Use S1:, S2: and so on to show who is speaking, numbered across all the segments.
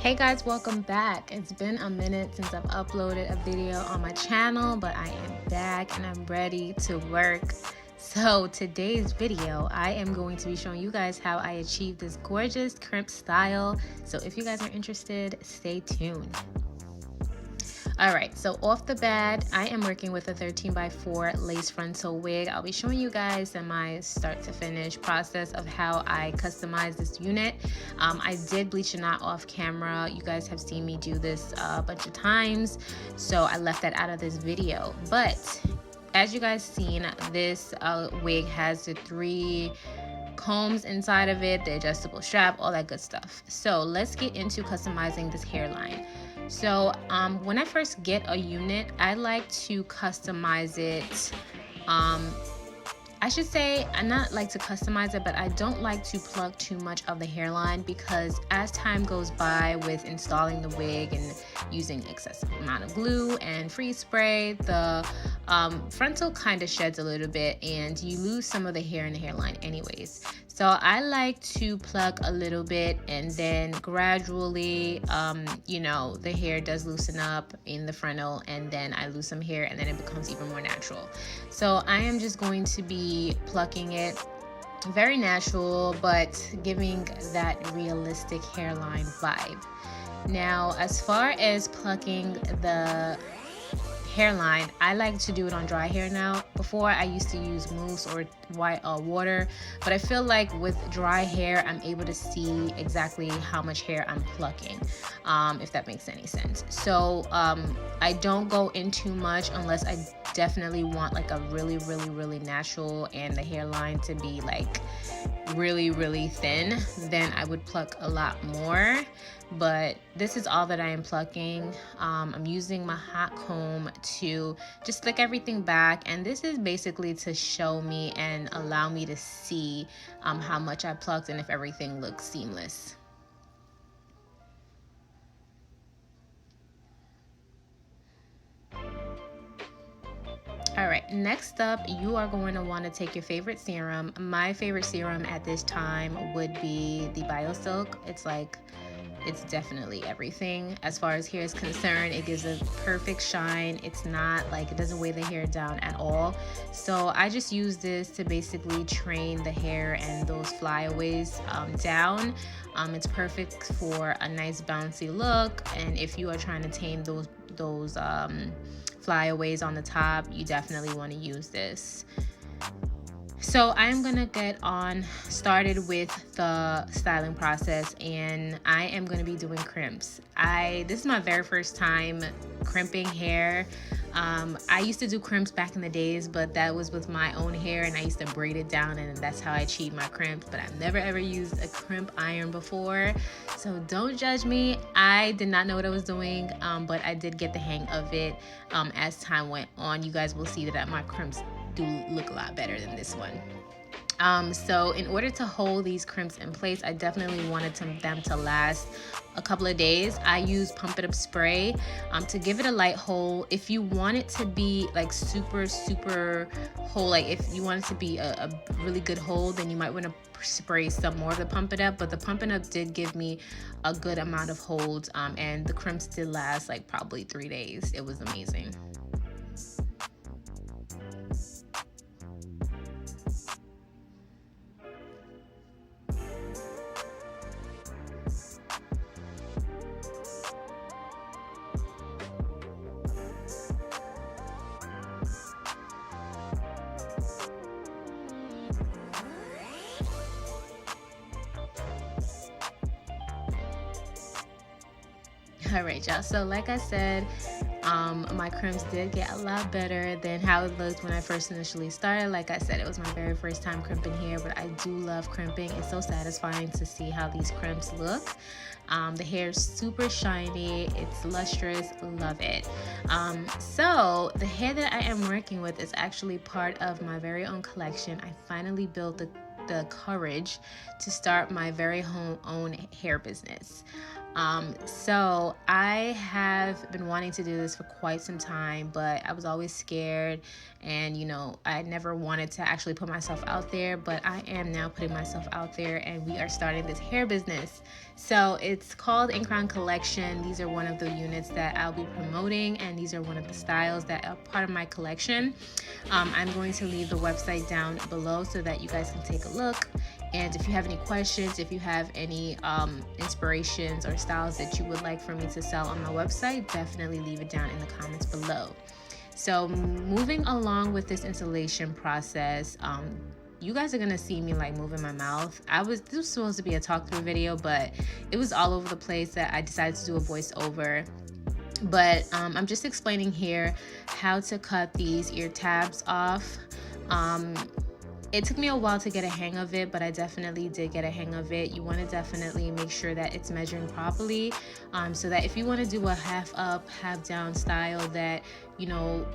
S1: Hey guys, welcome back. It's been a minute since I've uploaded a video on my channel, but I am back and I'm ready to work. So today's video, I am going to be showing you guys how I achieved this gorgeous crimped style. So if you guys are interested, stay tuned. Alright, so off the bat, I am working with a 13x4 lace frontal wig. I'll be showing you guys my start to finish process of how I customize this unit. I did bleach a knot off camera. You guys have seen me do this a bunch of times, so I left that out of this video. But as you guys seen, this wig has the 3 combs inside of it, the adjustable strap, all that good stuff. So let's get into customizing this hairline. So when I first get a unit, I like to customize it. I should say I not like to customize it, but I don't like to plug too much of the hairline, because as time goes by with installing the wig and using excessive amount of glue and freeze spray, the frontal kind of sheds a little bit and you lose some of the hair in the hairline anyways. So I like to plug a little bit, and then gradually, you know, the hair does loosen up in the frontal, and then I lose some hair, and then it becomes even more natural. So I am just going to be plucking it very natural, but giving that realistic hairline vibe. Now, as far as plucking the hairline, I like to do it on dry hair now. Before, I used to use mousse or water, but I feel like with dry hair I'm able to see exactly how much hair I'm plucking, if that makes any sense. So I don't go in too much unless I definitely want like a really natural and the hairline to be like really thin. Then I would pluck a lot more, but this is all that I am plucking. I'm using my hot comb to just slick everything back, and this is basically to show me and allow me to see how much I plucked and if everything looks seamless. Alright, next up, you are going to want to take your favorite serum. My favorite serum at this time would be the BioSilk. It's definitely everything as far as hair is concerned. It gives a perfect shine. It's not like, it doesn't weigh the hair down at all. So I just use this to basically train the hair and those flyaways down. It's perfect for a nice bouncy look, and if you are trying to tame those flyaways on the top, you definitely want to use this. So I am gonna get on started with the styling process, and I am gonna be doing crimps. This is my very first time crimping hair. I used to do crimps back in the days, but that was with my own hair, and I used to braid it down, and that's how I achieved my crimps. But I've never ever used a crimp iron before, so don't judge me. I did not know what I was doing, but I did get the hang of it as time went on. You guys will see that my crimps do look a lot better than this one. So in order to hold these crimps in place, I definitely wanted them to last a couple of days. I use Pump It Up spray to give it a light hold. If you want it to be like super hold, like if you want it to be a really good hold, then you might want to spray some more of the Pump It Up. But the Pump It Up did give me a good amount of hold, and the crimps did last like probably 3 days. It was amazing. All right, y'all, so like I said, my crimps did get a lot better than how it looked when I first initially started. Like I said, it was my very first time crimping hair, but I do love crimping. It's so satisfying to see how these crimps look. The hair is super shiny, it's lustrous, love it. So the hair that I am working with is actually part of my very own collection. I finally built the courage to start my very own hair business. So I have been wanting to do this for quite some time, but I was always scared, and I never wanted to actually put myself out there, but I am now putting myself out there, and we are starting this hair business. So it's called In Crown Collection. These are one of the units that I'll be promoting, and these are one of the styles that are part of my collection. I'm going to leave the website down below so that you guys can take a look. And if you have any questions, if you have any inspirations or styles that you would like for me to sell on my website, definitely leave it down in the comments below. So moving along with this installation process, you guys are gonna see me like moving my mouth. This was supposed to be a talk through video, but it was all over the place that I decided to do a voiceover. But I'm just explaining here how to cut these ear tabs off. It took me a while to get a hang of it, but I definitely did get a hang of it. You want to definitely make sure that it's measuring properly, so that if you want to do a half up, half down style, that your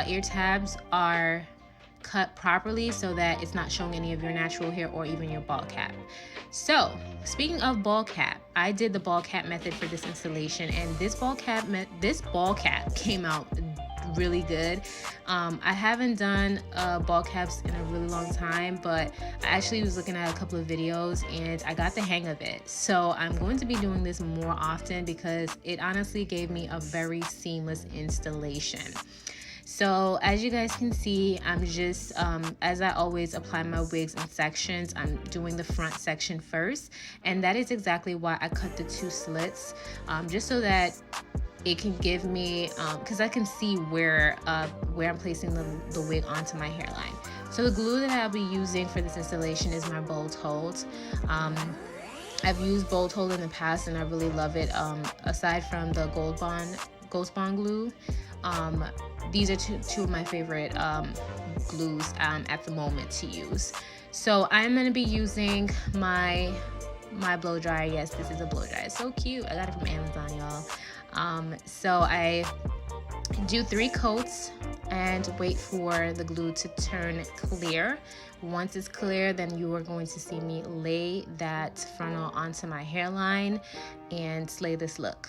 S1: ear tabs are cut properly, so that it's not showing any of your natural hair or even your ball cap. So speaking of ball cap, I did the ball cap method for this installation, and this ball cap came out really good. I haven't done ball caps in a really long time, but I actually was looking at a couple of videos and I got the hang of it. So I'm going to be doing this more often because it honestly gave me a very seamless installation. So as you guys can see, I'm just, as I always apply my wigs in sections, I'm doing the front section first. And that is exactly why I cut the 2 slits, just so that it can give me, because I can see where I'm placing the wig onto my hairline. So the glue that I'll be using for this installation is my Bold Hold. I've used Bold Hold in the past and I really love it. Aside from the Ghost Bond glue, these are two of my favorite glues at the moment to use. So I'm going to be using my blow dryer. Yes, this is a blow dryer. It's so cute. I got it from Amazon, y'all. So I do 3 coats and wait for the glue to turn clear. Once it's clear, then you are going to see me lay that frontal onto my hairline and slay this look.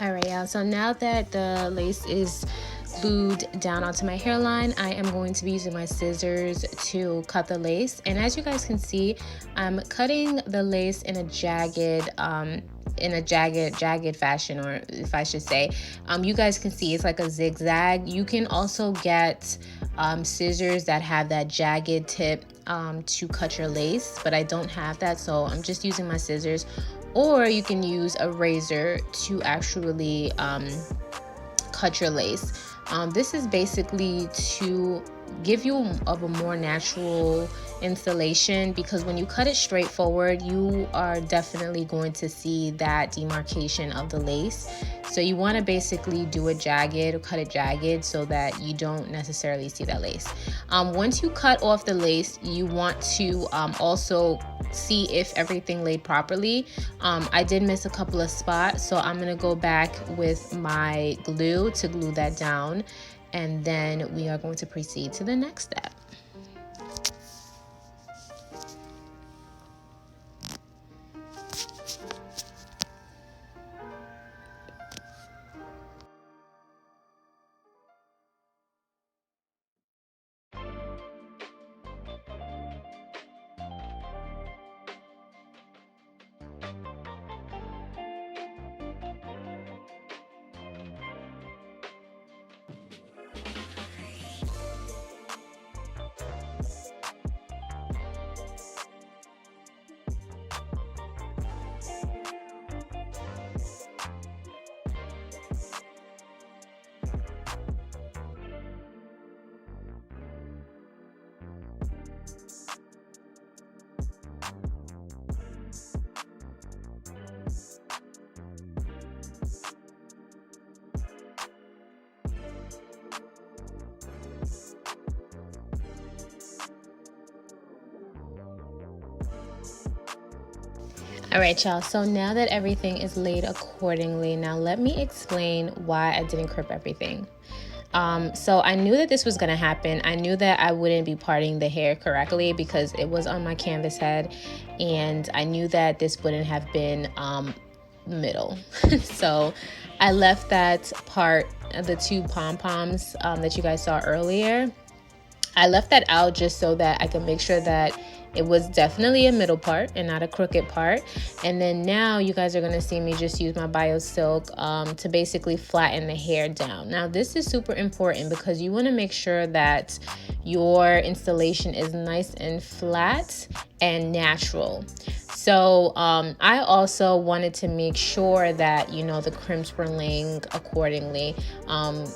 S1: All right, y'all. So now that the lace is glued down onto my hairline, I am going to be using my scissors to cut the lace. And as you guys can see, I'm cutting the lace in a jagged fashion, or if I should say, you guys can see it's like a zigzag. You can also get scissors that have that jagged tip to cut your lace, but I don't have that, so I'm just using my scissors. Or you can use a razor to actually cut your lace. This is basically to give you of a more natural installation, because when you cut it straight forward, you are definitely going to see that demarcation of the lace. So you want to basically do it jagged, or cut it jagged, so that you don't necessarily see that lace. Once you cut off the lace, you want to also see if everything laid properly. I did miss a couple of spots, so I'm gonna go back with my glue to glue that down, and then we are going to proceed to the next step. All right, y'all, so now that everything is laid accordingly, now let me explain why I didn't crimp everything. So I knew that this was gonna happen. I knew that I wouldn't be parting the hair correctly because it was on my canvas head, and I knew that this wouldn't have been middle. So I left that part, the two pom-poms that you guys saw earlier, I left that out just so that I could make sure that it was definitely a middle part and not a crooked part. And then now you guys are going to see me just use my bio silk to basically flatten the hair down. Now this is super important because you want to make sure that your installation is nice and flat and natural. So I also wanted to make sure that, you know, the crimps were laying accordingly,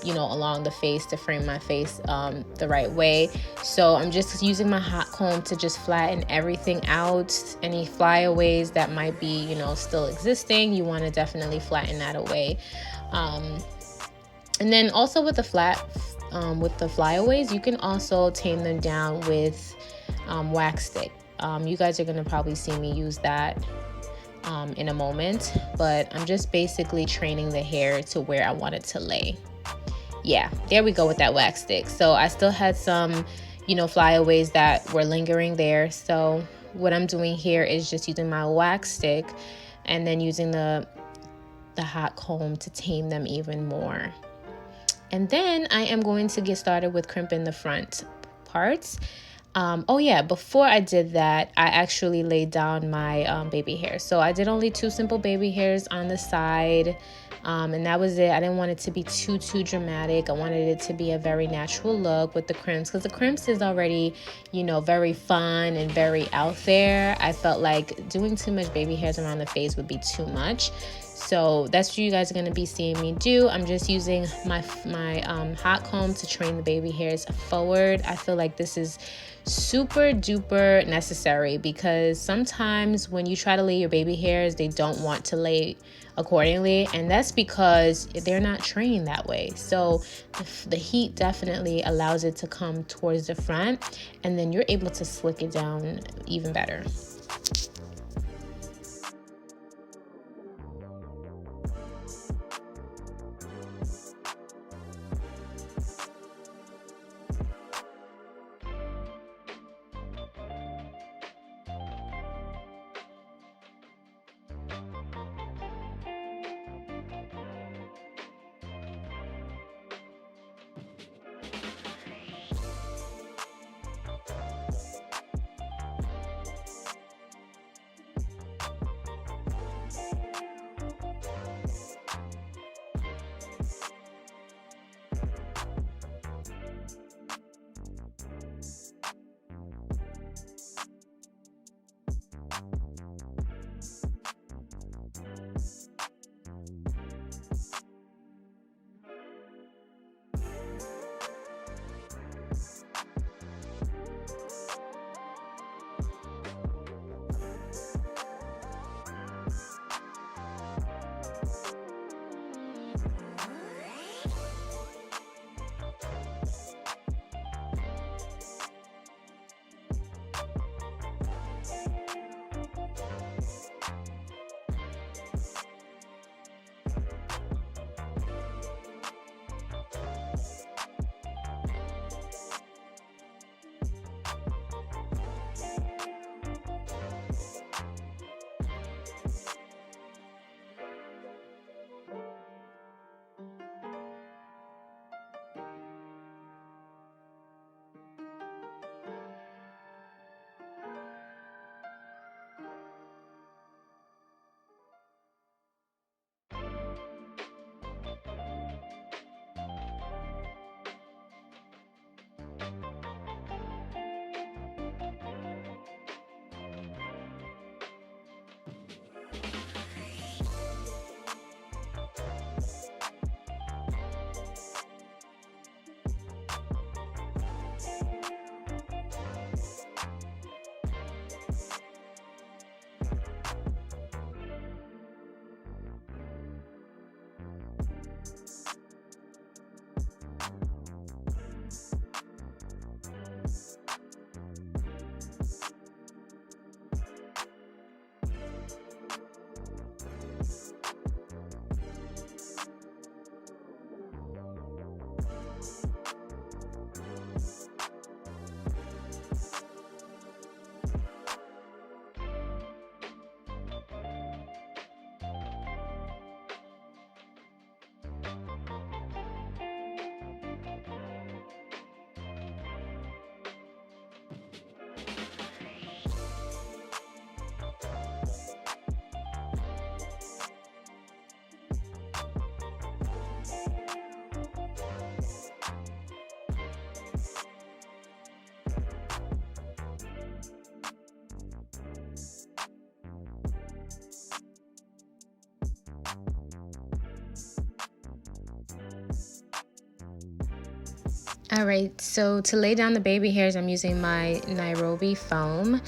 S1: you know, along the face to frame my face the right way. So I'm just using my hot comb to just flatten everything out. Any flyaways that might be, you know, still existing, you want to definitely flatten that away. And then also with the flyaways, you can also tame them down with wax stick. You guys are going to probably see me use that in a moment, but I'm just basically training the hair to where I want it to lay. Yeah, there we go with that wax stick. So I still had some, you know, flyaways that were lingering there. So what I'm doing here is just using my wax stick and then using the hot comb to tame them even more. And then I am going to get started with crimping the front parts. Oh yeah, before I did that, I actually laid down my baby hair. So I did only 2 simple baby hairs on the side. And that was it. I didn't want it to be too dramatic. I wanted it to be a very natural look with the crimps, because the crimps is already, you know, very fun and very out there. I felt like doing too much baby hairs around the face would be too much. So that's what you guys are going to be seeing me do. I'm just using my hot comb to train the baby hairs forward. I feel like this is super duper necessary, because sometimes when you try to lay your baby hairs, they don't want to lay accordingly, and that's because they're not trained that way. So the heat definitely allows it to come towards the front, and then you're able to slick it down even better. All right, so to lay down the baby hairs, I'm using my Nairobi foam.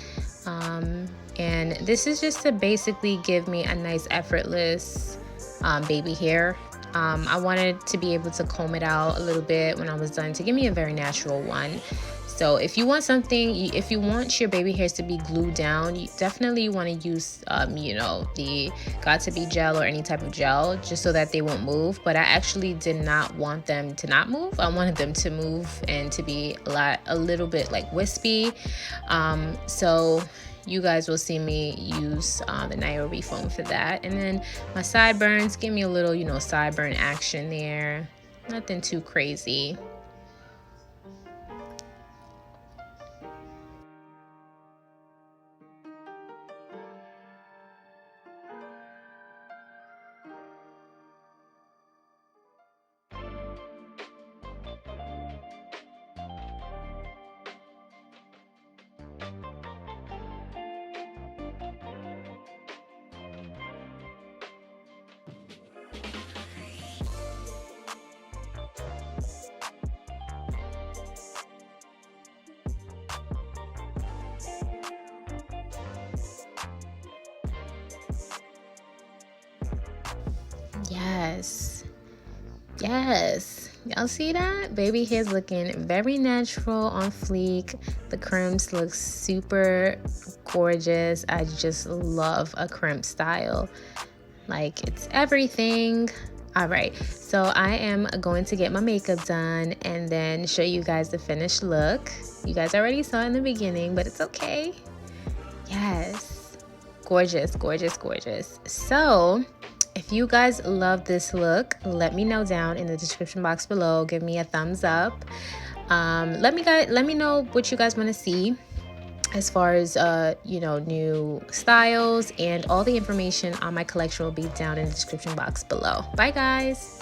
S1: And this is just to basically give me a nice effortless baby hair. I wanted to be able to comb it out a little bit when I was done to give me a very natural one. So if you want something, if you want your baby hairs to be glued down, you definitely want to use, you know, the Got2b gel or any type of gel, just so that they won't move. But I actually did not want them to not move. I wanted them to move and to be a little bit like wispy. So you guys will see me use the Nairobi foam for that. And then my sideburns, give me a little, you know, sideburn action there. Nothing too crazy. Yes. Yes. Y'all see that? Baby hair's looking very natural on fleek. The crimps look super gorgeous. I just love a crimp style. Like, it's everything. All right, so I am going to get my makeup done and then show you guys the finished look. You guys already saw it in the beginning, but it's okay. Yes, gorgeous, gorgeous, gorgeous. So if you guys love this look, let me know down in the description box below. Give me a thumbs up. Let me know what you guys want to see as far as new styles, and all the information on my collection will be down in the description box below. Bye guys.